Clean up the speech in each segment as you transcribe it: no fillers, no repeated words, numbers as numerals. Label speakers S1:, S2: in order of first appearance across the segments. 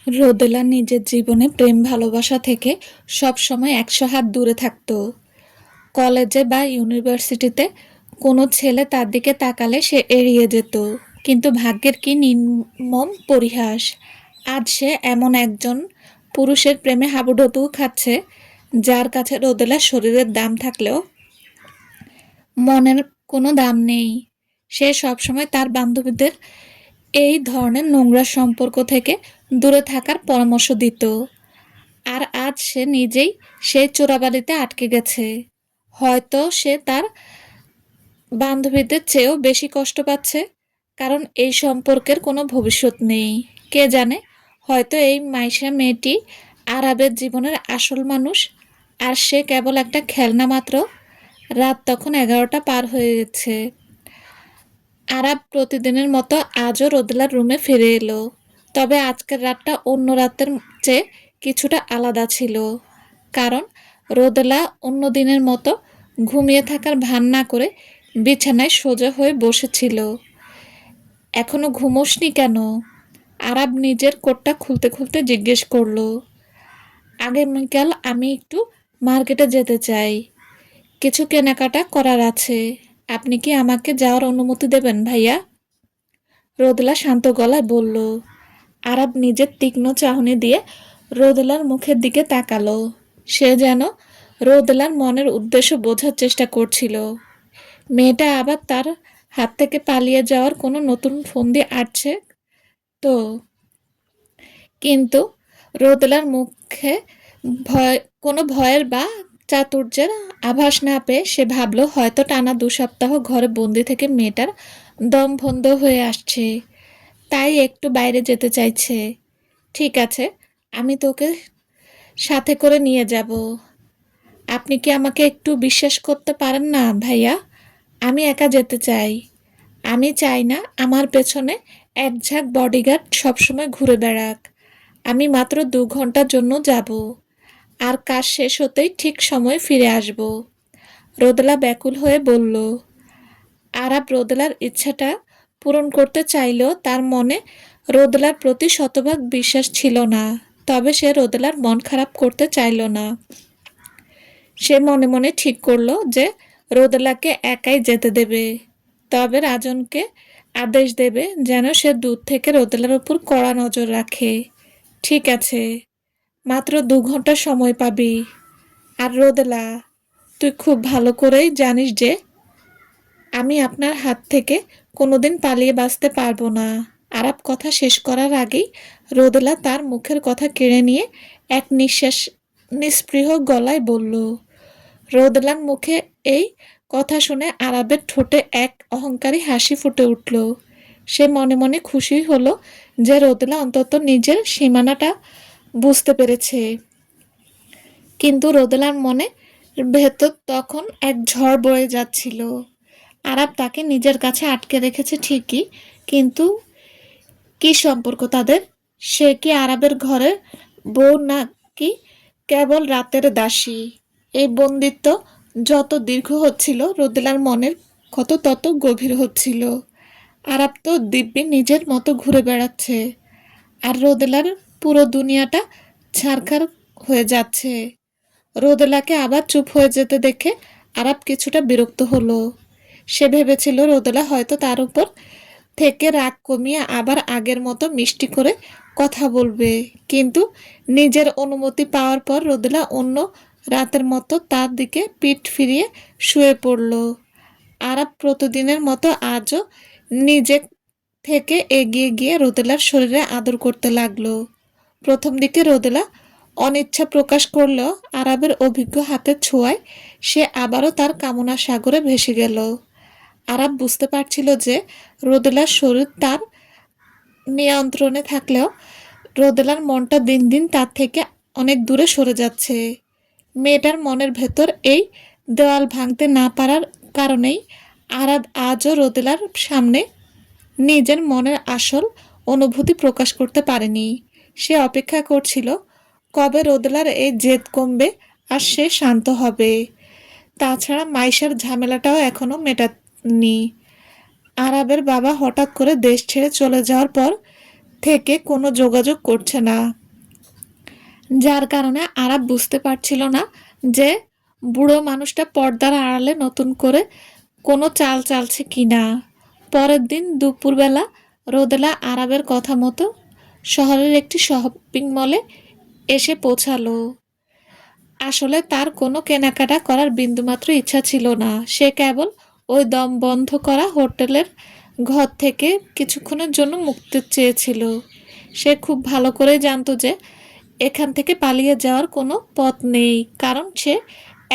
S1: রোদেলা নিজের জীবনে প্রেম ভালোবাসা থেকে সবসময় ১০০ হাত দূরে থাকত। কলেজে বা ইউনিভার্সিটিতে কোনো ছেলে তার দিকে তাকালে সে এড়িয়ে যেত। কিন্তু ভাগ্যের কি নির্মম পরিহাস! আজ সে এমন একজন পুরুষের প্রেমে হাবুডুবু খাচ্ছে, যার কাছে রোদেলার শরীরের দাম থাকলেও মনের কোনো দাম নেই। সে সবসময় তার বান্ধবীদের এই ধরনের নোংরা সম্পর্ক থেকে দূরে থাকার পরামর্শ দিত। আর আজ সে নিজেই সেই চোরাবালিতে আটকে গেছে। হয়তো সে তার বান্ধবীদের চেয়েও বেশি কষ্ট পাচ্ছে, কারণ এই সম্পর্কের কোনো ভবিষ্যৎ নেই। কে জানে, হয়তো এই মাইশা মেয়েটি আরাবের জীবনের আসল মানুষ, আর সে কেবল একটা খেলনা মাত্র। রাত তখন ১১টা পার হয়ে গেছে। আরাব প্রতিদিনের মতো আজও রোদেলার রুমে ফিরে এলো। তবে আজকের রাতটা অন্য রাতের চেয়ে কিছুটা আলাদা ছিল। কারণ রোদেলা অন্য দিনের মতো ঘুমিয়ে থাকার ভান না করে বিছানায় সোজা হয়ে বসেছিল। এখনো ঘুমোসনি কেন? আরাব নিজের কোটটা খুলতে খুলতে জিজ্ঞেস করলো। আগামীকাল আমি একটু মার্কেটে যেতে চাই, কিছু কেনাকাটা করার আছে। আপনি কি আমাকে যাওয়ার অনুমতি দেবেন ভাইয়া? রোদেলা শান্ত গলায় বলল। আরাব নিজের তীক্ষ্ণ চাহনি দিয়ে রোদেলার মুখের দিকে তাকালো। সে যেন রোদেলার মনের উদ্দেশ্য বোঝার চেষ্টা করছিল। মেয়েটা আবার তার হাত থেকে পালিয়ে যাওয়ার কোনো নতুন ফন্দি আঁটছে তো। কিন্তু রোদেলার মুখে কোনো ভয়ের বা চাতুর্যের আভাস না পেয়ে সে ভাবল, হয়তো টানা ২ সপ্তাহ ঘরে বন্দি থেকে মেয়েটার দম বন্ধ হয়ে আসছে, তাই একটু বাইরে যেতে চাইছে। ঠিক আছে, আমি তোকে সাথে করে নিয়ে যাব। আপনি কি আমাকে একটু বিশ্বাস করতে পারেন না ভাইয়া? আমি একা যেতে চাই। আমি চাই না আমার পেছনে এক ঝাঁক বডিগার্ড সবসময় ঘুরে বেড়াক। আমি মাত্র ২ ঘন্টার জন্য যাব, আর কাজ শেষ হতেই ঠিক সময়ে ফিরে আসব। রোদেলা ব্যাকুল হয়ে বলল। আরাব রোদেলার ইচ্ছাটা পূরণ করতে চাইলেও তার মনে রোদেলার প্রতি শতভাগ বিশ্বাস ছিল না। তবে সে রোদেলার মন খারাপ করতে চাইল না। সে মনে মনে ঠিক করল যে রোদেলাকে একাই যেতে দেবে, তবে রাজনকে আদেশ দেবে যেন সে দূর থেকে রোদেলার উপর কড়া নজর রাখে। ঠিক আছে, মাত্র ২ ঘন্টা সময় পাবি। আর রোদেলা, তুই খুব ভালো করেই জানিস যে আমি আপনার হাত থেকে কোনোদিন পালিয়ে বাঁচতে পারবো না। আরাব কথা শেষ করার আগেই রোদেলা তার মুখের কথা কেড়ে নিয়ে এক নিঃশ্বাস নিস্পৃহ গলায় বলল। রোদেলার মুখে এই কথা শুনে আরাবের ঠোঁটে এক অহংকারী হাসি ফুটে উঠল। সে মনে মনে খুশি হলো যে রোদেলা অন্তত নিজের সীমানাটা বুঝতে পেরেছে। কিন্তু রোদেলার মনে ভেতর তখন এক ঝড় বয়ে যাচ্ছিল। আরাব তাকে নিজের কাছে আটকে রেখেছে ঠিকই, কিন্তু কি সম্পর্ক তাদের? সে কি আরাবের ঘরের বউ, নাকি কেবল রাতের দাসী? এই বন্দিত্ব যত দীর্ঘ হচ্ছিল, রোদেলার মনের ক্ষত তত গভীর হচ্ছিল। আরাব তো দিব্যি নিজের মতো ঘুরে বেড়াচ্ছে, আর রোদেলার পুরো দুনিয়াটা ছারখার হয়ে যাচ্ছে। রোদেলাকে আবার চুপ হয়ে যেতে দেখে আরাব কিছুটা বিরক্ত হলো। সে ভেবেছিল রোদেলা হয়তো তার উপর থেকে রাগ কমিয়ে আবার আগের মতো মিষ্টি করে কথা বলবে, কিন্তু নিজের অনুমতি পাওয়ার পর রোদেলা অন্য রাতের মতো তার দিকে পিঠ ফিরিয়ে শুয়ে পড়ল। আরাব প্রতিদিনের মতো আজও নিজে থেকে এগিয়ে গিয়ে রোদেলার শরীরে আদর করতে লাগলো। প্রথম দিকে রোদেলা অনিচ্ছা প্রকাশ করলেও আরাবের অভিজ্ঞ হাতের ছোঁয়ায় সে আবারও তার কামনা সাগরে ভেসে গেল। আরাব বুঝতে পারছিল যে রোদেলার শরীর তার নিয়ন্ত্রণে থাকলেও রোদেলার মনটা দিন দিন তার থেকে অনেক দূরে সরে যাচ্ছে। মেয়েটার মনের ভেতর এই দেওয়াল ভাঙতে না পারার কারণেই আরাব আজও রোদেলার সামনে নিজের মনের আসল অনুভূতি প্রকাশ করতে পারেনি। সে অপেক্ষা করছিল কবে রোদেলার এই জেদ কমবে আর সে শান্ত হবে। তাছাড়া মাইশার ঝামেলাটাও এখনো মেটানি। আরাবের বাবা হঠাৎ করে দেশ ছেড়ে চলে যাওয়ার পর থেকে কোনো যোগাযোগ করছে না, যার কারণে আরাব বুঝতে পারছিল না যে বুড়ো মানুষটা পর্দার আড়ালে নতুন করে কোনো চাল চালছে কিনা। পরের দিন দুপুরবেলা রোদেলা আরাবের কথা মতো শহরের একটি শপিং মলে এসে পৌঁছালো। আসলে তার কোনো কেনাকাটা করার বিন্দুমাত্র ইচ্ছা ছিল না। সে কেবল ওই দম বন্ধ করা হোটেলের ঘর থেকে কিছুক্ষণের জন্য মুক্তি চেয়েছিল। সে খুব ভালো করেই জানতো যে এখান থেকে পালিয়ে যাওয়ার কোনো পথ নেই, কারণ সে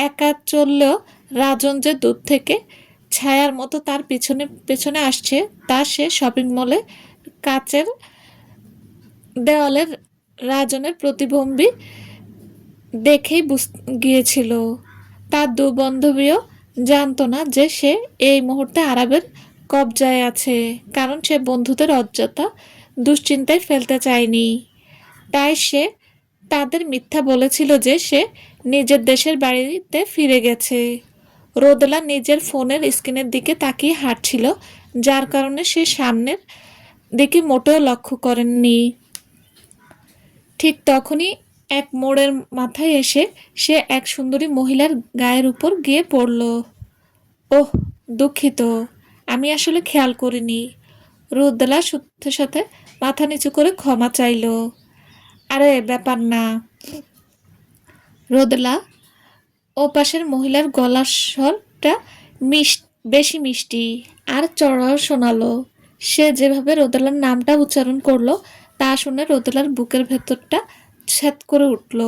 S1: একা চললেও রাজন যে দূর থেকে ছায়ার মতো তার পিছনে পেছনে আসছে তা সে শপিং মলে কাচের দেওয়ালের রাজনের প্রতিবিম্ব দেখেই গিয়েছিল। তার দু বান্ধবীও জানতো না যে সে এই মুহূর্তে আরবের কবজায় আছে, কারণ সে বন্ধুদের অযথা দুশ্চিন্তায় ফেলতে চায়নি। তাই সে তাদের মিথ্যা বলেছিল যে সে নিজের দেশের বাড়িতে ফিরে গেছে। রোদেলা নিজের ফোনের স্ক্রিনের দিকে তাকিয়ে হাঁটছিল, যার কারণে সে সামনের দিকে মোটেও লক্ষ্য করেননি। ঠিক তখনই এক মোড়ের মাথায় এসে সে এক সুন্দরী মহিলার গায়ের উপর গিয়ে পড়ল। ওহ, দুঃখিত, আমি আসলে খেয়াল করিনি। রোদেলা সাথে সাথে মাথা নিচু করে ক্ষমা চাইল। আরে ব্যাপার না। রোদেলা ও পাশের মহিলার গলার স্বরটা বেশি মিষ্টি আর চড়াও শোনালো। সে যেভাবে রোদেলার নামটা উচ্চারণ করলো তা শুনে রোদেলার বুকের ভেতরটা ছ্যাদ করে উঠল।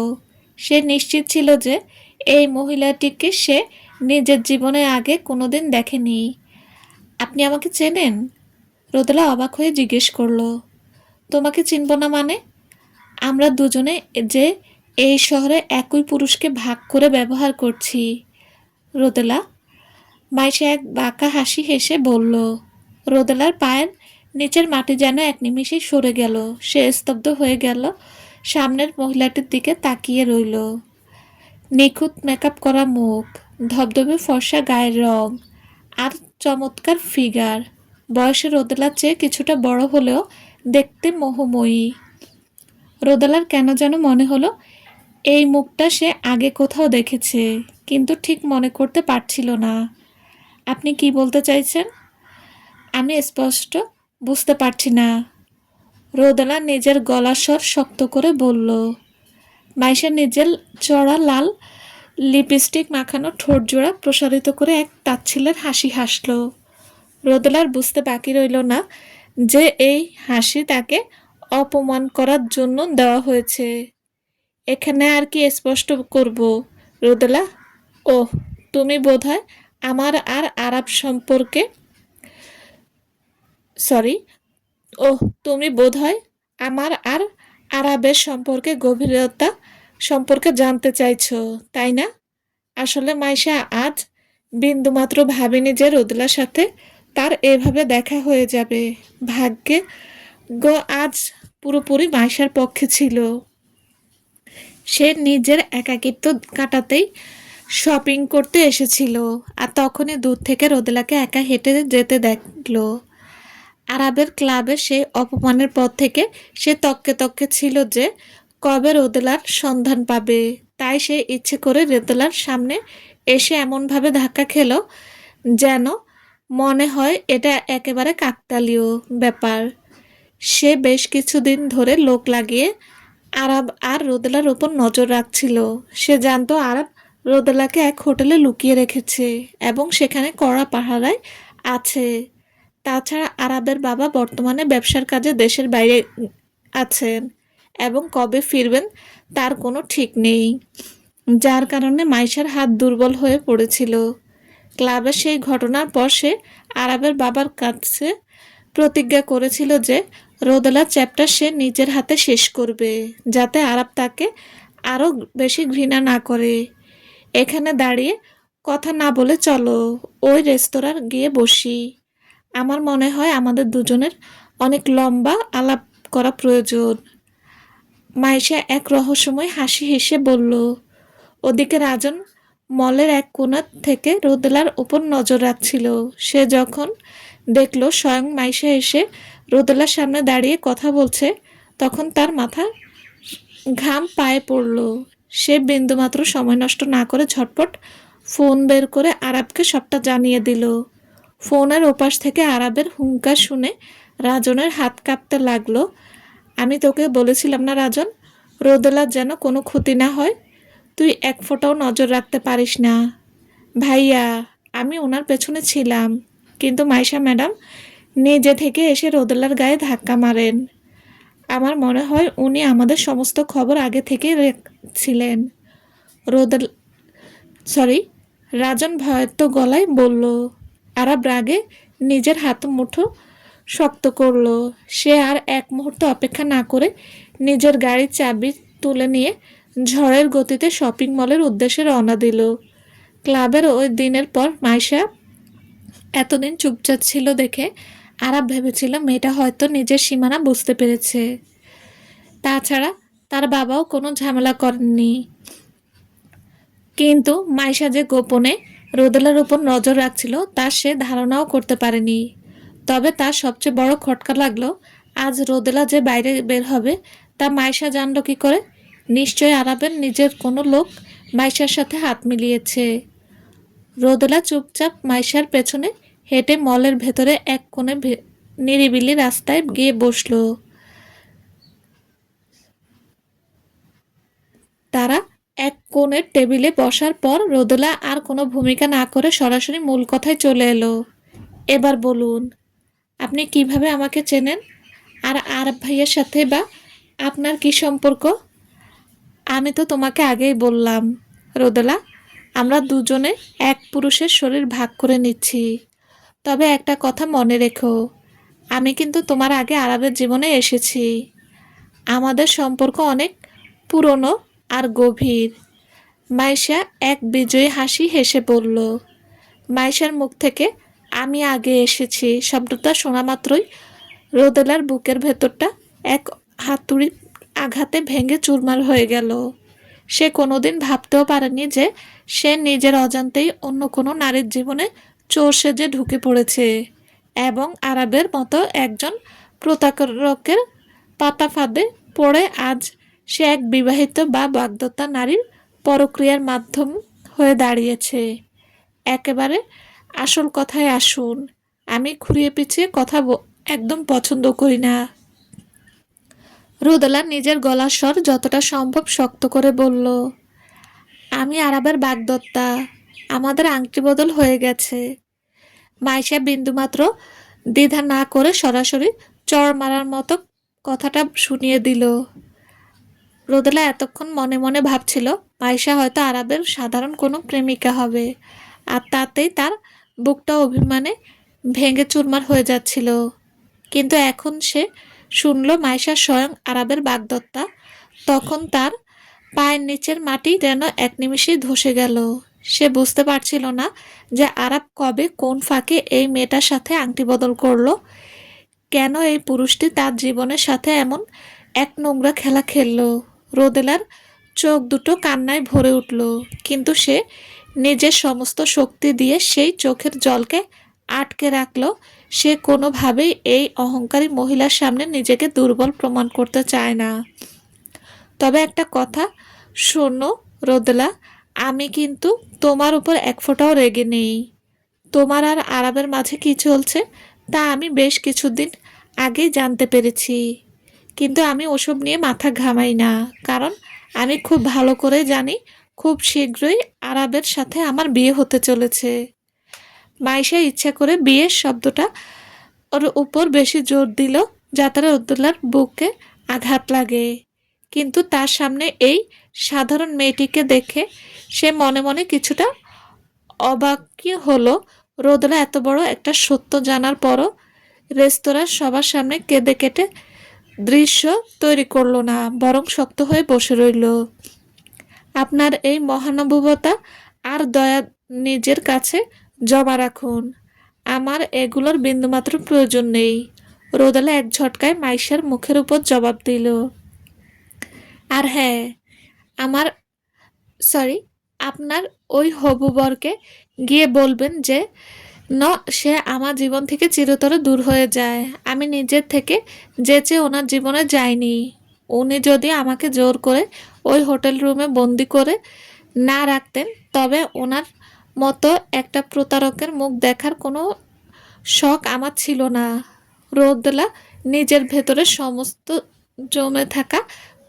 S1: সে নিশ্চিত ছিল যে এই মহিলাটিকে সে নিজের জীবনে আগে কোনোদিন দেখেনি। আপনি আমাকে চেনেন? রোদেলা অবাক হয়ে জিজ্ঞেস করলো। তোমাকে চিনব না মানে? আমরা দুজনে যে এই শহরে একই পুরুষকে ভাগ করে ব্যবহার করছি। রোদেলা মাইশা এক বাঁকা হাসি হেসে বলল। রোদেলার পায়ের নিচের মাটি যেন এক নিমিষেই সরে গেল। সে স্তব্ধ হয়ে গেল, সামনের মহিলাটির দিকে তাকিয়ে রইল। নিখুঁত মেকআপ করা মুখ, ধবধবে ফর্সা গায়ের রং আর চমৎকার ফিগার। বয়সে রোদেলার চেয়ে কিছুটা বড় হলেও দেখতে মোহময়ী। রোদেলার কেন যেন মনে হলো এই মুখটা সে আগে কোথাও দেখেছে, কিন্তু ঠিক মনে করতে পারছিল না। আপনি কি বলতে চাইছেন? আমি স্পষ্ট বুঝতে পারছি না। রোদেলা নিজের গলার স্বর শক্ত করে বলল। মাইশা নিজের চড়া লাল লিপস্টিক মাখানো ঠোঁট জোড়া প্রসারিত করে এক তাচ্ছিল্যের হাসি হাসল। রোদেলার বুঝতে বাকি রইল না যে এই হাসি তাকে অপমান করার জন্য দেওয়া হয়েছে। এখানে আর কি স্পষ্ট করব রোদেলা? ওহ, তুমি বোধহয় আমার আর আরব সম্পর্কে সরি ওহ তুমি বোধহয় আমার আর আরবের সম্পর্কে গভীরতা সম্পর্কে জানতে চাইছো, তাই না? আসলে মাইশা আজ বিন্দুমাত্র ভাবিনি যে রোদেলার সাথে তার এভাবে দেখা হয়ে যাবে। ভাগ্যে গো আজ পুরোপুরি মাইশার পক্ষে ছিল। সে নিজের একাকিত্ব কাটাতেই শপিং করতে এসেছিল, আর তখনই দূর থেকে রোদেলাকে একা হেঁটে যেতে দেখলো। আরবের ক্লাবের সেই অপমানের পর থেকে সে তককে তককে ছিল যে কবে রোদেলার সন্ধান পাবে। তাই সে ইচ্ছে করে রোদেলার সামনে এসে এমনভাবে ধাক্কা খেল যেন মনে হয় এটা একেবারে কাকতালীয় ব্যাপার। সে বেশ কিছুদিন ধরে লোক লাগিয়ে আরব আর রোদেলার ওপর নজর রাখছিল। সে জানতো আরব রোদেলাকে এক হোটেলে লুকিয়ে রেখেছে এবং সেখানে কড়া পাহারায় আছে। তাছাড়া আরবের বাবা বর্তমানে ব্যবসার কাজে দেশের বাইরে আছেন এবং কবে ফিরবেন তার কোনো ঠিক নেই, যার কারণে মাইশার হাত দুর্বল হয়ে পড়েছিল। ক্লাবের সেই ঘটনার পর সে আরবের বাবার কাছে প্রতিজ্ঞা করেছিল যে রোদেলার চ্যাপ্টার সে নিজের হাতে শেষ করবে, যাতে আরব তাকে আরও বেশি ঘৃণা না করে। এখানে দাঁড়িয়ে কথা না বলে চলো ওই রেস্তোরাঁ গিয়ে বসি। আমার মনে হয় আমাদের দুজনের অনেক লম্বা আলাপ করা প্রয়োজন। মাইশা এক রহস্যময় হাসি হেসে বলল। ওদিকে রাজন মলের এক কোণা থেকে রোদেলার ওপর নজর রাখছিল। সে যখন দেখল স্বয়ং মাইশা এসে রোদেলার সামনে দাঁড়িয়ে কথা বলছে, তখন তার মাথা ঘাম পায়ে পড়ল। সে বিন্দুমাত্র সময় নষ্ট না করে ঝটপট ফোন বের করে আরাবকে সবটা জানিয়ে দিল। ফোনের ওপাশ থেকে আরাবের হুঙ্কার শুনে রাজনের হাত কাঁপতে লাগলো। আমি তোকে বলেছিলাম না রাজন, রোদেলার যেন কোনো ক্ষতি না হয়। তুই এক ফোঁটাও নজর রাখতে পারিস না। ভাইয়া, আমি ওনার পেছনে ছিলাম, কিন্তু মাইশা ম্যাডাম নিজে থেকে এসে রোদেলার গায়ে ধাক্কা মারেন। আমার মনে হয় উনি আমাদের সমস্ত খবর আগে থেকে রেখেছিলেন। রোদেল সরি রাজন ভয়ার্ত গলায় বলল। আরাব রাগে নিজের হাত মুঠো শক্ত করল। সে আর এক মুহূর্ত অপেক্ষা না করে নিজের গাড়ির চাবি তুলে নিয়ে ঝড়ের গতিতে শপিং মলের উদ্দেশ্যে রওনা দিল। ক্লাবের ওই দিনের পর মাইশা এতদিন চুপচাপ ছিল দেখে আরাব ভেবেছিল মেয়েটা হয়তো নিজের সীমানা বুঝতে পেরেছে। তাছাড়া তার বাবাও কোনো ঝামেলা করেননি। কিন্তু মাইশা যে গোপনে রোদেলার উপর নজর রাখছিল তা সে ধারণাও করতে পারেনি। তবে তার সবচেয়ে বড় খটকা লাগলো, আজ রোদেলা যে বাইরে বের হবে তা মাইশা জানল কি করে? নিশ্চয় আরাবের নিজের কোনো লোক মাইশার সাথে হাত মিলিয়েছে। রোদেলা চুপচাপ মাইশার পেছনে হেঁটে মলের ভেতরে এক কোণে নিরিবিলি রাস্তায় গিয়ে বসল। তারা এক কোণের টেবিলে বসার পর রোদেলা আর কোনো ভূমিকা না করে সরাসরি মূল কথায় চলে এলো। এবার বলুন, আপনি কিভাবে আমাকে চেনেন? আর আরব ভাইয়ের সাথে বা আপনার কি সম্পর্ক? আমি তো তোমাকে আগেই বললাম রোদেলা, আমরা দুজনে এক পুরুষের শরীর ভাগ করে নিচ্ছি। তবে একটা কথা মনে রেখো, আমি কিন্তু তোমার আগে আরবের জীবনে এসেছি। আমাদের সম্পর্ক অনেক পুরনো আর গভীর। মাইশা এক বিজয়ী হাসি হেসে বলল। মাইশার মুখ থেকে আমি আগে এসেছি শব্দটা শোনা মাত্রই রোদেলার বুকের ভেতরটা এক হাতুড়ি আঘাতে ভেঙে চুরমার হয়ে গেল। সে কোনোদিন ভাবতেও পারেনি যে সে নিজের অজান্তেই অন্য কোনো নারীর জীবনে চোর সেজে ঢুকে পড়েছে এবং আরবের মতো একজন প্রতারকের পাতা ফাঁদে পড়ে আজ সে এক বিবাহিত বা বাগদত্তা নারীর পরক্রিয়ার মাধ্যম হয়ে দাঁড়িয়েছে। একেবারে আসল কথায় আসুন, আমি ঘুরিয়ে পিছিয়ে কথা একদম পছন্দ করি না। রোদেলা নিজের গলার স্বর যতটা সম্ভব শক্ত করে বলল, আমি আরবের বাগদত্তা, আমাদের আংটি বদল হয়ে গেছে। মাইশা বিন্দুমাত্র দ্বিধা না করে সরাসরি চড় মারার মতো কথাটা শুনিয়ে দিল। রোদেলা এতক্ষণ মনে মনে ভাবছিল মাইশা হয়তো আরবের সাধারণ কোনো প্রেমিকা হবে, আর তাতেই তার বুকটা অভিমানে ভেঙে চুরমার হয়ে যাচ্ছিল। কিন্তু এখন সে শুনল মাইশা স্বয়ং আরবের বাগদত্তা, তখন তার পায়ের নিচের মাটি যেন এক নিমিষেই ধসে গেল। সে বুঝতে পারছিল না যে আরব কবে কোন ফাঁকে এই মেয়েটার সাথে আংটি বদল করলো, কেন এই পুরুষটি তার জীবনের সাথে এমন এক নোংরা খেলা খেললো। রোদেলার চোখ দুটো কান্নায় ভরে উঠল, কিন্তু সে নিজের সমস্ত শক্তি দিয়ে সেই চোখের জলকে আটকে রাখল। সে কোনোভাবেই এই অহংকারী মহিলার সামনে নিজেকে দুর্বল প্রমাণ করতে চায় না। তবে একটা কথা শোনো রোদেলা, আমি কিন্তু তোমার উপর এক ফোঁটাও রেগে নেই। তোমার আর আরবের মাঝে কি চলছে তা আমি বেশ কিছুদিন আগেই জানতে পেরেছি, কিন্তু আমি ওসব নিয়ে মাথা ঘামাই না, কারণ আমি খুব ভালো করে জানি খুব শীঘ্রই আরবের সাথে আমার বিয়ে হতে চলেছে। মাইশা ইচ্ছা করে বিয়ের শব্দটা ওর উপর বেশি জোর দিল যাতে রোদেলার বুকে আঘাত লাগে, কিন্তু তার সামনে এই সাধারণ মেয়েটিকে দেখে সে মনে মনে কিছুটা অবাকই হলো। রোদেলা এত বড় একটা সত্য জানার পরও রেস্তোরাঁর সবার সামনে কেঁদে কেটে দৃশ্য তৈরি করলো না, বরং শক্ত হয়ে বসে রইল। আপনার এই মহানুভবতা আর দয়া নিজের কাছে জমা রাখুন, আমার এগুলোর বিন্দুমাত্র প্রয়োজন নেই। রোদেলা এক ঝটকায় মাইশার মুখের উপর জবাব দিল। আর হ্যাঁ, আমার সরি আপনার ওই হবু বরকে গিয়ে বলবেন যে ন সে আমার জীবন থেকে চিরতরে দূর হয়ে যায়। আমি নিজের থেকে যেচে ওনার জীবনে যাইনি। উনি যদি আমাকে জোর করে ওই হোটেল রুমে বন্দি করে না রাখতেন, তবে ওনার মতো একটা প্রতারকের মুখ দেখার কোনো শখ আমার ছিল না। রোদেলা নিজের ভেতরে সমস্ত জমে থাকা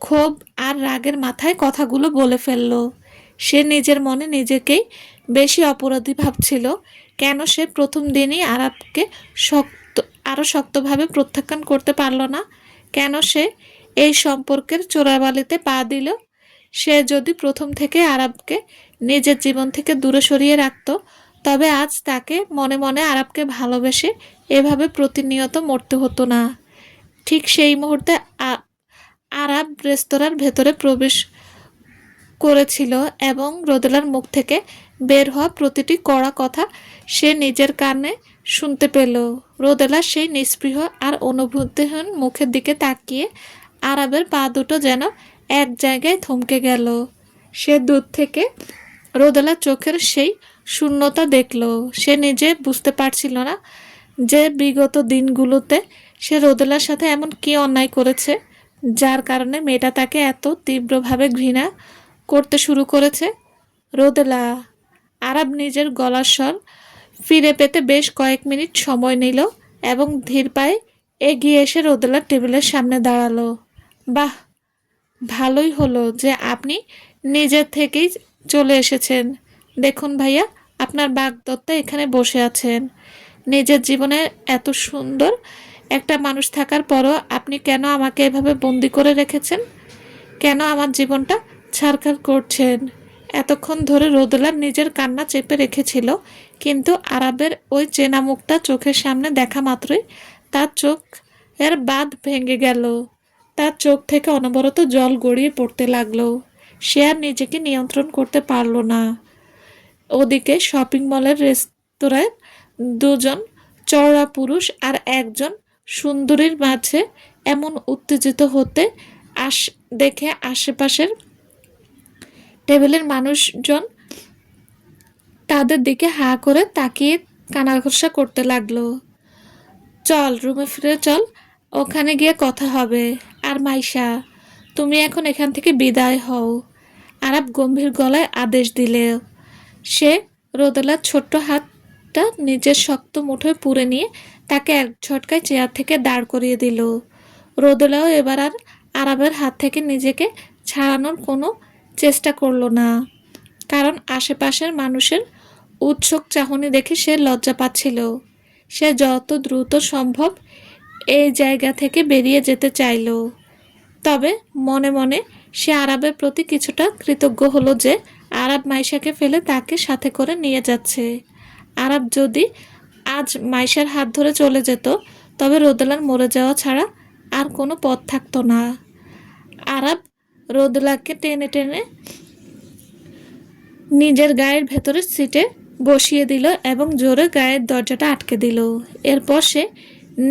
S1: ক্ষোভ আর রাগের মাথায় কথাগুলো বলে ফেলল। সে নিজের মনে নিজেকেই বেশি অপরাধী ভাবছিল। কেন সে প্রথম দিনই আরাবকে শক্ত আরও শক্তভাবে প্রত্যাখ্যান করতে পারল না? কেন সে এই সম্পর্কের চোরাবালিতে পা দিল? সে যদি প্রথম থেকে আরাবকে নিজের জীবন থেকে দূরে সরিয়ে রাখত, তবে আজ তাকে মনে মনে আরাবকে ভালোবেসে এভাবে প্রতিনিয়ত মরতে হতো না। ঠিক সেই মুহূর্তে আরাব রেস্তোরাঁর ভেতরে প্রবেশ করেছিল এবং রোদেলার মুখ থেকে বের হওয়া প্রতিটি কড়া কথা সে নিজের কানে শুনতে পেল। রোদেলা সেই নিস্পৃহ আর অনুভূতিহীন মুখের দিকে তাকিয়ে আরাবের পা দুটো যেন এক জায়গায় থমকে গেল। সে দূর থেকে রোদেলার চোখের সেই শূন্যতা দেখল। সে নিজে বুঝতে পারছিল না যে বিগত দিনগুলোতে সে রোদেলার সাথে এমন কী অন্যায় করেছে, যার কারণে মেয়েটা তাকে এত তীব্রভাবে ঘৃণা করতে শুরু করেছে। রোদেলা। আরাব নিজের গলার স্বর ফিরে পেতে বেশ কয়েক মিনিট সময় নিল এবং ধীর পায়ে এগিয়ে এসে রোদেলার টেবিলের সামনে দাঁড়ালো। বাহ, ভালোই হলো যে আপনি নিজের থেকেই চলে এসেছেন। দেখুন ভাইয়া, আপনার বাগদত্তা এখানে বসে আছেন। নিজের জীবনে এত সুন্দর একটা মানুষ থাকার পরও আপনি কেন আমাকে এভাবে বন্দি করে রেখেছেন? কেন আমার জীবনটা ছারখার করছেন? এতক্ষণ ধরে রোদেলা নিজের কান্না চেপে রেখেছিল, কিন্তু আরাবের ওই চেনা মুখটা চোখের সামনে দেখা মাত্রই তার চোখের বাঁধ ভেঙে গেল। তার চোখ থেকে অনবরত জল গড়িয়ে পড়তে লাগলো। সে আর নিজেকে নিয়ন্ত্রণ করতে পারল না। ওদিকে শপিং মলের রেস্তোরাঁয় দুজন চওড়া পুরুষ আর একজন সুন্দরীর মাঝে এমন উত্তেজিত হতে দেখে আশেপাশের টেবিলের মানুষজন তাদের দিকে হা করে তাকিয়ে কানাঘষা করতে লাগলো। চল রুমে ফিরে চল, ওখানে গিয়ে কথা হবে। আর মাইশা, তুমি এখন এখান থেকে বিদায় হও, আরাব গম্ভীর গলায় আদেশ দিলে। সে রোদেলার ছোট্ট হাতটা নিজের শক্ত মুঠোয় পুরে নিয়ে তাকে এক ঝটকায় চেয়ার থেকে দাঁড় করিয়ে দিল। রোদেলাও এবার আর আরাবের হাত থেকে নিজেকে ছাড়ানোর কোনো চেষ্টা করলো না, কারণ আশেপাশের মানুষের উৎসুক চাহনি দেখে সে লজ্জা পাচ্ছিল। সে যত দ্রুত সম্ভব এই জায়গা থেকে বেরিয়ে যেতে চাইল। তবে মনে মনে সে আরাবের প্রতি কিছুটা কৃতজ্ঞ হলো যে আরাব মাইশাকে ফেলে তাকে সাথে করে নিয়ে যাচ্ছে। আরাব যদি আজ মাইশার হাত ধরে চলে যেত, তবে রোদেলার মরে যাওয়া ছাড়া আর কোনো পথ থাকতো না। আরাব রোদেলাকে টেনে টেনে নিজের গায়ের ভেতরের সিটে বসিয়ে দিল এবং জোরে গায়ের দরজাটা আটকে দিল। এরপর সে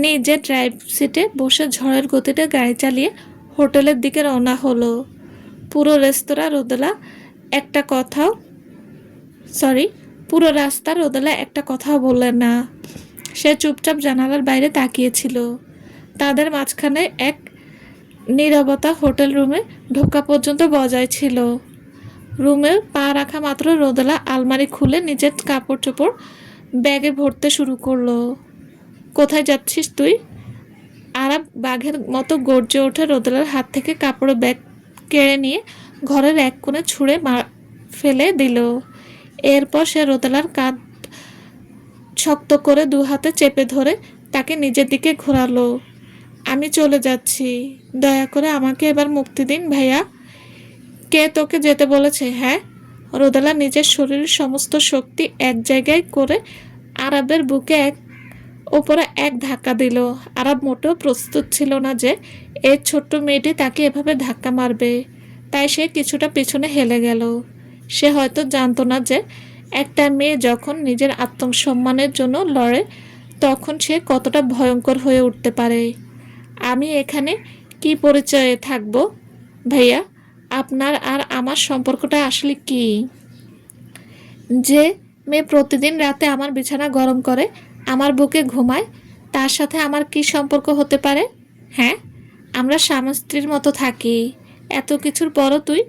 S1: নিজের ড্রাইভ সিটে বসে ঝড়ের গতিতে গাড়ি চালিয়ে হোটেলের দিকে রওনা হলো। পুরো রেস্তোরাঁ রোদেলা একটা কথাও পুরো রাস্তা রোদেলা একটা কথাও বললেন না। সে চুপচাপ জানালার বাইরে তাকিয়েছিল। তাদের মাঝখানে এক নীরবতা হোটেল রুমে ঢোকা পর্যন্ত বজায় ছিল। রুমে পা রাখা মাত্র রোদেলা আলমারি খুলে নিজের কাপড় চোপড় ব্যাগে ভরতে শুরু করলো। কোথায় যাচ্ছিস তুই? আরাব বাঘের মতো গর্জে ওঠে রোদেলার হাত থেকে কাপড়ের ব্যাগ কেড়ে নিয়ে ঘরের এক কোণে ছুঁড়ে ফেলে দিল। এরপর সে রোদেলার কাঁধ শক্ত করে দু হাতে চেপে ধরে তাকে নিজের দিকে ঘোরালো। আমি চলে যাচ্ছি, দয়া করে আমাকে এবার মুক্তি দিন ভাইয়া। কে তোকে যেতে বলেছে? হ্যাঁ? রোদেলা নিজের শরীরের সমস্ত শক্তি এক জায়গায় করে আরাবের বুকে ওপরে এক ধাক্কা দিল। আরাব মোটেও প্রস্তুত ছিল না যে এই ছোট্ট মেয়েটি তাকে এভাবে ধাক্কা মারবে, তাই সে কিছুটা পিছনে হেলে গেল। সে হয়তো জানতো না যে একটা মেয়ে যখন নিজের আত্মসম্মানের জন্য লড়ে, তখন সে কতটা ভয়ঙ্কর হয়ে উঠতে পারে। আমি এখানে কি পরিচয়ে থাকবো ভাইয়া? আপনার আর আমার সম্পর্কটা আসলে কি? যে মেয়ে প্রতিদিন রাতে আমার বিছানা গরম করে, আমার বুকে ঘুমায়, তার সাথে আমার কি সম্পর্ক হতে পারে? হ্যাঁ, আমরা স্বামী স্ত্রীর মতো থাকি। এত কিছুর পরও তুই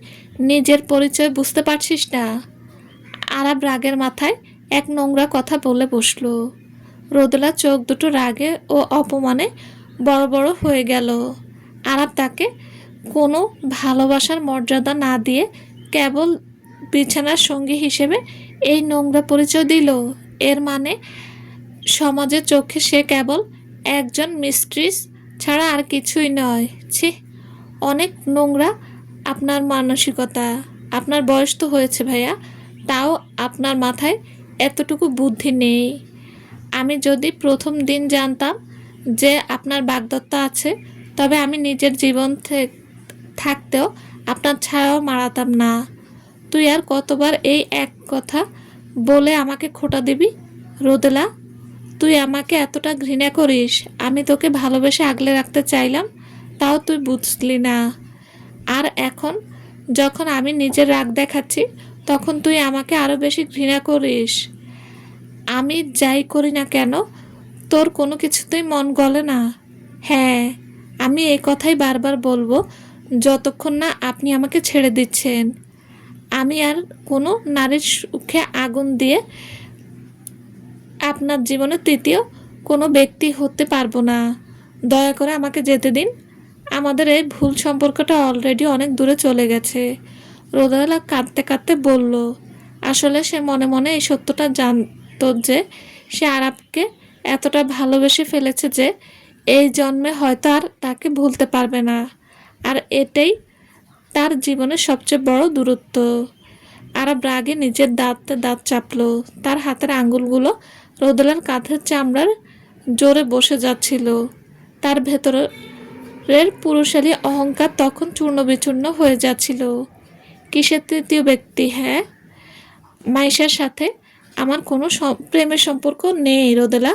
S1: নিজের পরিচয় বুঝতে পারছিস না? আরাব রাগের মাথায় এক নোংরা কথা বলে বসল। রোদেলা চোখ দুটো রাগে ও অপমানে বড় বড় হয়ে গেল। আরাব তাকে কোনো ভালোবাসার মর্যাদা না দিয়ে কেবল বিছানার সঙ্গী হিসেবে এই নোংরা পরিচয় দিল। এর মানে সমাজের চোখে সে কেবল একজন মিস্ট্রিস ছাড়া আর কিছুই নয়। ছি, অনেক নোংরা আপনার মানসিকতা। আপনার বয়স তো হয়েছে ভাইয়া, তাও আপনার মাথায় এতটুকু বুদ্ধি নেই। আমি যদি প্রথম দিন জানতাম যে আপনার বাগদত্তা আছে, তবে আমি নিজের জীবন থাকতেও আপনার ছায়াও মারাতাম না। তুই আর কতবার এই এক কথা বলে আমাকে খোঁটা দিবি? রোদেলা, তুই আমাকে এতটা ঘৃণা করিস। আমি তোকে ভালোবেসে আগলে রাখতে চাইলাম, তাও তুই বুঝলি না। আর এখন যখন আমি নিজের রাগ দেখাচ্ছি, তখন তুই আমাকে আরও বেশি ঘৃণা করিস। আমি যাই করি না কেন, তোর কোনো কিছুতেই মন গলে না। হ্যাঁ, আমি এই কথাই বারবার বলবো যতক্ষণ না আপনি আমাকে ছেড়ে দিচ্ছেন। আমি আর কোনো নারীর সুখে আগুন দিয়ে আপনার জীবনে তৃতীয় কোনো ব্যক্তি হতে পারবো না। দয়া করে আমাকে যেতে দিন। আমাদের এই ভুল সম্পর্কটা অলরেডি অনেক দূরে চলে গেছে। রোদেলা কাঁদতে কাঁদতে বলল। আসলে সে মনে মনে এই সত্যটা জানত যে সে আরাবকে এতটা ভালোবেসে ফেলেছে যে এই জন্মে হয়তো আর তাকে ভুলতে পারবে না। আর এটাই তার জীবনের সবচেয়ে বড় দূরত্ব। আরাব রাগে নিজের দাঁতে দাঁত চাপলো। তার হাতের আঙ্গুলগুলো রোদেলার কাঁধের চামড়ার জোরে বসে যাচ্ছিল। তার ভেতরের পুরুষালী অহংকার তখন চূর্ণ বিচূর্ণ হয়ে যাচ্ছিল। কিসের তৃতীয় ব্যক্তি? হ্যাঁ, মাইশার সাথে আমার কোনো প্রেমের সম্পর্ক নেই রোদেলা।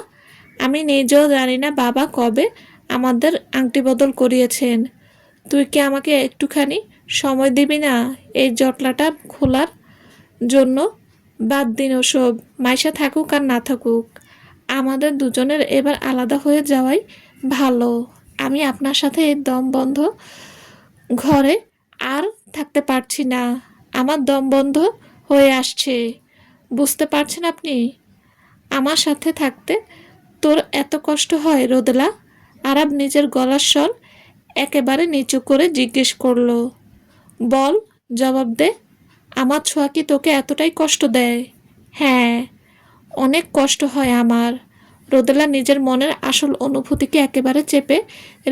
S1: আমি নিজেও জানি না বাবা কবে আমাদের আংটি বদল করিয়েছেন। তুই কি আমাকে একটুখানি সময় দিবি না এই জটলাটা খোলার জন্য? বাদ দিন ওসব। মাইশা থাকুক আর না থাকুক, আমাদের দুজনের এবার আলাদা হয়ে যাওয়াই ভালো। আমি আপনার সাথে এই দম বন্ধ ঘরে আর থাকতে পারছি না। আমার দম বন্ধ হয়ে আসছে। বুঝতে পারছেন আপনি? আমার সাথে থাকতে তোর এত কষ্ট হয় রোদেলা? আরাব নিজের গলার স্বর একেবারে নিচু করে জিজ্ঞেস করলো। বল, জবাব দে। আমার ছোঁয়া কি তোকে এতটাই কষ্ট দেয়? হ্যাঁ, অনেক কষ্ট হয় আমার। রোদেলা নিজের মনের আসল অনুভূতিকে একেবারে চেপে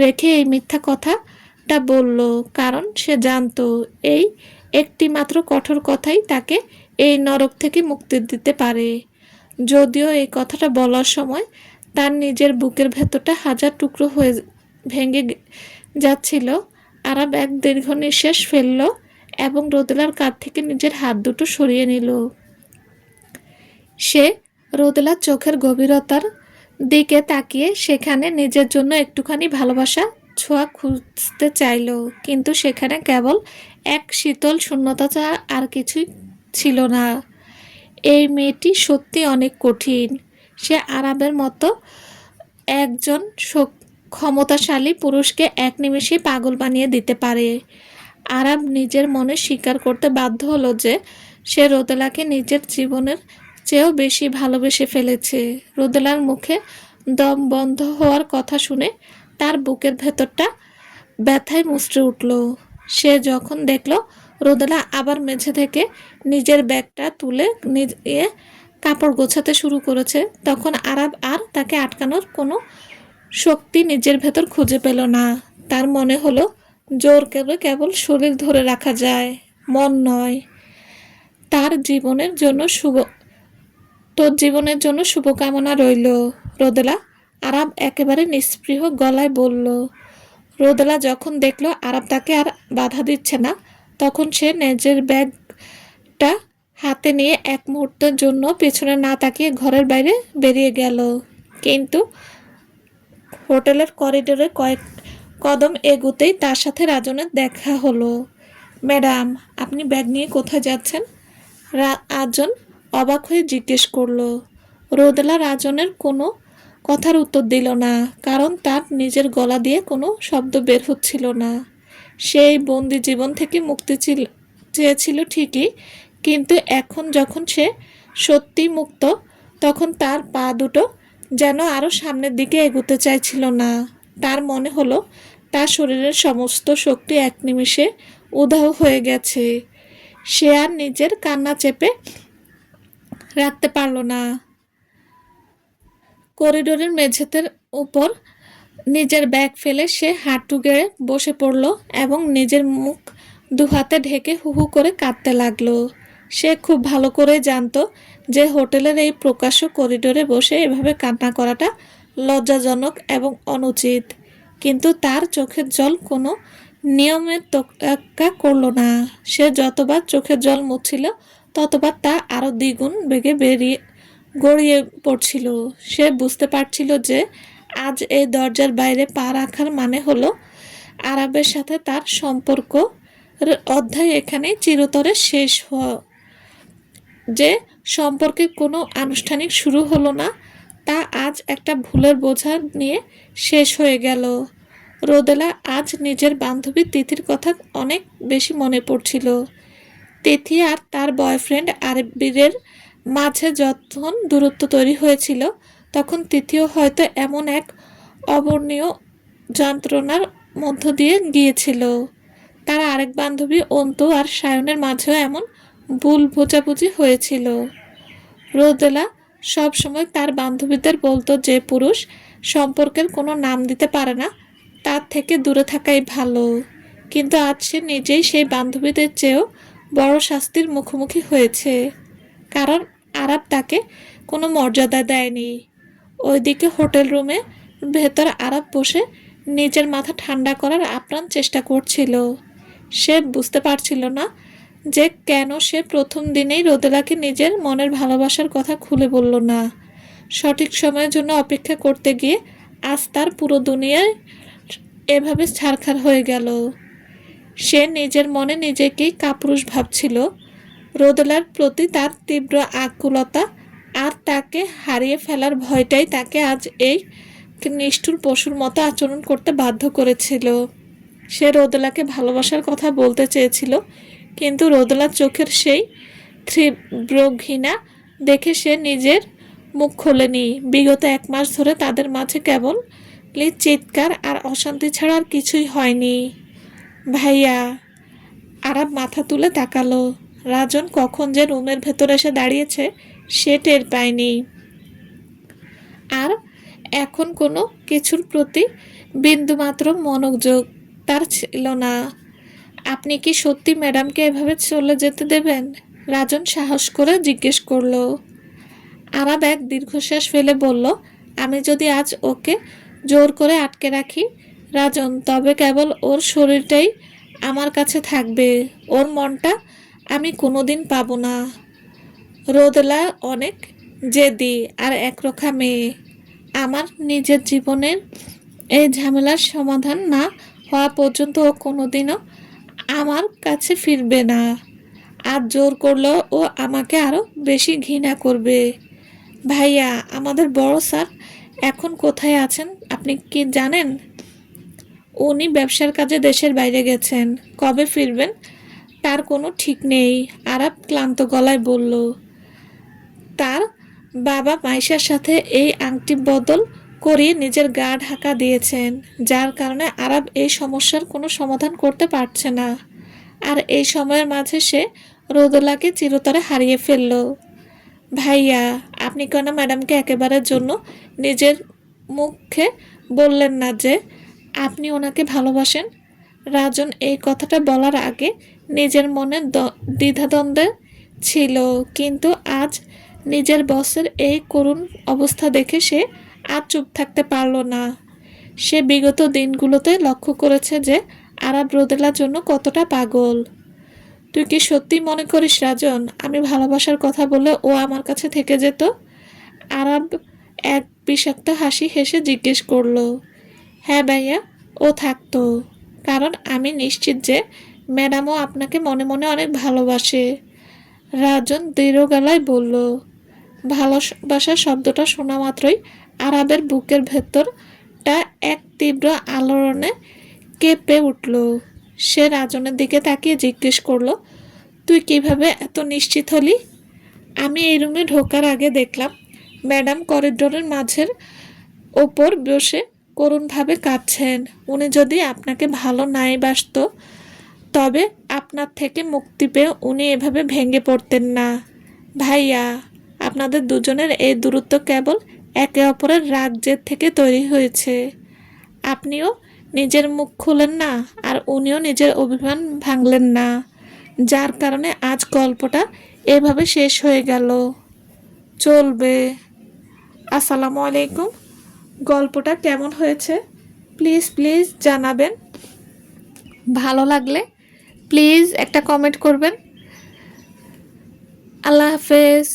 S1: রেখে এই মিথ্যা কথাটা বলল, কারণ সে জানতো এই একটি মাত্র কঠোর কথাই তাকে এই নরক থেকে মুক্তি দিতে পারে। যদিও এই কথাটা বলার সময় তার নিজের বুকের ভেতরটা হাজার টুকরো হয়ে ভেঙে যাচ্ছিল। আরাব এক দীর্ঘ নিঃশ্বাস ফেলল এবং রোদেলার কাঁধ থেকে নিজের হাত দুটো সরিয়ে নিল। সে রোদেলার চোখের গভীরতার দিকে তাকিয়ে সেখানে নিজের জন্য একটুখানি ভালোবাসা ছোঁয়া খুঁজতে চাইল, কিন্তু সেখানে কেবল এক শীতল শূন্যতা ছাড়া আর কিছুই ছিল না। এই মেয়েটি সত্যি অনেক কঠিন। সে আরাবের মতো একজন ক্ষমতাশালী পুরুষকে এক নিমেষেই পাগল বানিয়ে দিতে পারে। আরাব নিজের মনে স্বীকার করতে বাধ্য হলো যে সে রোদেলাকে নিজের জীবনের চেয়েও বেশি ভালোবেসে ফেলেছে। রোদেলার মুখে দম বন্ধ হওয়ার কথা শুনে তার বুকের ভেতরটা ব্যথায় মুচড়ে উঠল। সে যখন দেখল রোদেলা আবার মেঝে থেকে নিজের ব্যাগটা তুলে নিয়ে কাপড় গোছাতে শুরু করেছে, তখন আরাব আর তাকে আটকানোর কোনো শক্তি নিজের ভেতর খুঁজে পেল না। তার মনে হলো জোর করে কেবল শরীর ধরে রাখা যায়, মন নয়। তার জীবনের জন্য তোর জীবনের জন্য শুভকামনা রইল রোদেলা, আরাব একেবারে নিস্পৃহ গলায় বলল। রোদেলা যখন দেখলো আরাব তাকে আর বাধা দিচ্ছে না, তখন সে নিজের ব্যাগটা হাতে নিয়ে এক মুহূর্তের জন্য পেছনে না তাকিয়ে ঘরের বাইরে বেরিয়ে গেল। কিন্তু হোটেলের করিডোরে কয়েক কদম এগুতেই তার সাথে রাজনের দেখা হলো। ম্যাডাম, আপনি ব্যাগ নিয়ে কোথায় যাচ্ছেন? রাজন অবাক হয়ে জিজ্ঞেস করলো। রোদেলা রাজনের কোনো কথার উত্তর দিল না, কারণ তার নিজের গলা দিয়ে কোনো শব্দ বের হচ্ছিল না। সেই বন্দি জীবন থেকে মুক্তি চেয়েছিল ঠিকই, কিন্তু এখন যখন সে সত্যি মুক্ত, তখন তার পা দুটো যেন আরও সামনের দিকে এগোতে চাইছিল না। তার মনে হলো তার শরীরের সমস্ত শক্তি এক নিমিষে উধাও হয়ে গেছে। সে আর নিজের কান্না চেপে রাখতে পারল না। করিডোরের মেঝেতে উপর নিজের ব্যাগ ফেলে সে হাঁটু গেড়ে বসে পড়ল এবং নিজের মুখ দুহাতে ঢেকে হু হু করে কাঁদতে লাগলো। সে খুব ভালো করে জানতো যে হোটেলের এই প্রকাশ্য করিডোরে বসে এভাবে কান্না করাটা লজ্জাজনক এবং অনুচিত, কিন্তু তার চোখের জল কোনো নিয়মের তোয়াক্কা করল না। সে যতবার চোখের জল মুছছিল ততবার তা আরও দ্বিগুণ বেগে গড়িয়ে পড়ছিল। সে বুঝতে পারছিল যে আজ এই দরজার বাইরে পা রাখার মানে হলো আরাবের সাথে তার সম্পর্ক অধ্যায় এখানেই চিরতরে শেষ হওয়া। যে সম্পর্কে কোনো আনুষ্ঠানিক শুরু হলো না, তা আজ একটা ভুলের বোঝা নিয়ে শেষ হয়ে গেল। রোদেলা আজ নিজের বান্ধবী তিথির কথা অনেক বেশি মনে পড়ছিল। তিথি আর তার বয়ফ্রেন্ড আরবিরের মাঝে যখন দূরত্ব তৈরি হয়েছিল, তখন তিথিও হয়তো এমন এক অবর্ণীয় যন্ত্রণার মধ্য দিয়ে গিয়েছিল। তার আরেক বান্ধবী অন্তু আর সায়নের মাঝেও এমন ভুল বোঝাবুঝি হয়েছিল। রোদেলা সবসময় তার বান্ধবীদের বলতো যে পুরুষ সম্পর্কের কোনো নাম দিতে পারে না, তার থেকে দূরে থাকাই ভালো। কিন্তু আজ সে নিজেই সেই বান্ধবীদের চেয়েও বড় শাস্তির মুখোমুখি হয়েছে, কারণ আরাব তাকে কোনো মর্যাদা দেয়নি। ওইদিকে হোটেল রুমে ভেতর আরাব বসে নিজের মাথা ঠান্ডা করার আপ্রাণ চেষ্টা করছিল। সে বুঝতে পারছিল না যে কেন সে প্রথম দিনেই রোদেলাকে নিজের মনের ভালোবাসার কথা খুলে বলল না। সঠিক সময়ের জন্য অপেক্ষা করতে গিয়ে আজ তার পুরো দুনিয়ায় এভাবে ছারখার হয়ে গেল। সে নিজের মনে নিজেকেই কাপুরুষ ভাবছিল। রোদেলার প্রতি তার তীব্র আকুলতা আর তাকে হারিয়ে ফেলার ভয়টাই তাকে আজ এই নিষ্ঠুর পশুর মতো আচরণ করতে বাধ্য করেছিল। সে রোদেলাকে ভালোবাসার কথা বলতে চেয়েছিল, কিন্তু রোদেলার চোখের সেই তীব্র ঘৃণা দেখে সে নিজের মুখ খোলেনি। বিগত 1 মাস ধরে তাদের মাঝে কেবল চিৎকার আর অশান্তি ছাড়া আর কিছুই হয়নি। ভাইয়া। আরাব মাথা তুলে তাকালো। রাজন কখন যে রুমের ভেতর এসে দাঁড়িয়েছে সে টের পায়নি, আর এখন কোনো কিছুর প্রতি বিন্দুমাত্র মনোযোগ তার ছিল না। আপনি কি সত্যি ম্যাডামকে এভাবে চলে যেতে দেবেন? রাজন সাহস করে জিজ্ঞেস করলো। আরাব এক দীর্ঘশ্বাস ফেলে বলল, আমি যদি আজ ওকে জোর করে আটকে রাখি রাজন, তবে কেবল ওর শরীরটাই আমার কাছে থাকবে, ওর মনটা আমি কোনোদিন পাবো না। রোদেলা অনেক জেদি আর একরোখা মেয়ে। আমার নিজের জীবনের এই ঝামেলার সমাধান না হওয়া পর্যন্ত ও কোনোদিনও আমার কাছে ফিরবে না। আর জোর করলেও ও আমাকে আরও বেশি ঘৃণা করবে। ভাইয়া, আমাদের বড় স্যার এখন কোথায় আছেন আপনি কি জানেন? উনি ব্যবসার কাজে দেশের বাইরে গেছেন, কবে ফিরবেন তার কোনো ঠিক নেই। আরাব ক্লান্ত গলায় বলল। তার বাবা মাইশার সাথে এই আংটি বদল করিয়ে নিজের গা ঢাকা দিয়েছেন, যার কারণে আরাব এই সমস্যার কোনো সমাধান করতে পারছে না। আর এই সময়ের মাঝে সে রোদেলাকে চিরতরে হারিয়ে ফেলল। ভাইয়া, আপনি কেন ম্যাডামকে একেবারের জন্য নিজের মুখে বললেন না যে আপনি ওনাকে ভালোবাসেন? রাজন এই কথাটা বলার আগে নিজের মনে দ্বিধাদ্বন্দ্বে ছিল, কিন্তু আজ নিজের বসের এই করুণ অবস্থা দেখে সে আর চুপ থাকতে পারল না। সে বিগত দিনগুলোতে লক্ষ্য করেছে যে আরাব রোদেলার জন্য কতটা পাগল। তুই কি সত্যি মনে করিস রাজন আমি ভালোবাসার কথা বলে ও আমার কাছে থেকে যেত? আরাব এক বিষাক্ত হাসি হেসে জিজ্ঞেস করলো। হ্যাঁ ভাইয়া, ও থাকতো, কারণ আমি নিশ্চিত যে ম্যাডামও আপনাকে মনে মনে অনেক ভালোবাসে। রাজন দৃঢ় গলায় বলল। ভালোবাসা শব্দটা শোনা মাত্রই আরাবের বুকের ভেতরটা এক তীব্র আলোড়নে কেঁপে উঠল। সে রাজনের দিকে তাকিয়ে জিজ্ঞেস করলো, তুই কিভাবে এত নিশ্চিত হলি? আমি এই রুমে ঢোকার আগে দেখলাম ম্যাডাম করিডোরের মাঝের ওপর বসে করুণভাবে কাঁদছেন। উনি যদি আপনাকে ভালো নাই বাসতো তবে আপনার থেকে মুক্তি পেয়ে উনি এভাবে ভেঙে পড়তেন না। ভাইয়া, আপনাদের দুজনের এই দূরত্ব কেবল একে অপরের রাগ জেদ থেকে তৈরি হয়েছে। আপনিও নিজের মুখ খুলেন না, আর উনিও নিজের অভিমান ভাঙলেন না, যার কারণে আজ গল্পটা এভাবে শেষ হয়ে গেল। চলবে। আসসালামু আলাইকুম। গল্পটা কেমন হয়েছে প্লিজ প্লিজ জানাবেন। ভালো লাগলে প্লিজ একটা কমেন্ট করবেন। আল্লাহ হাফেজ।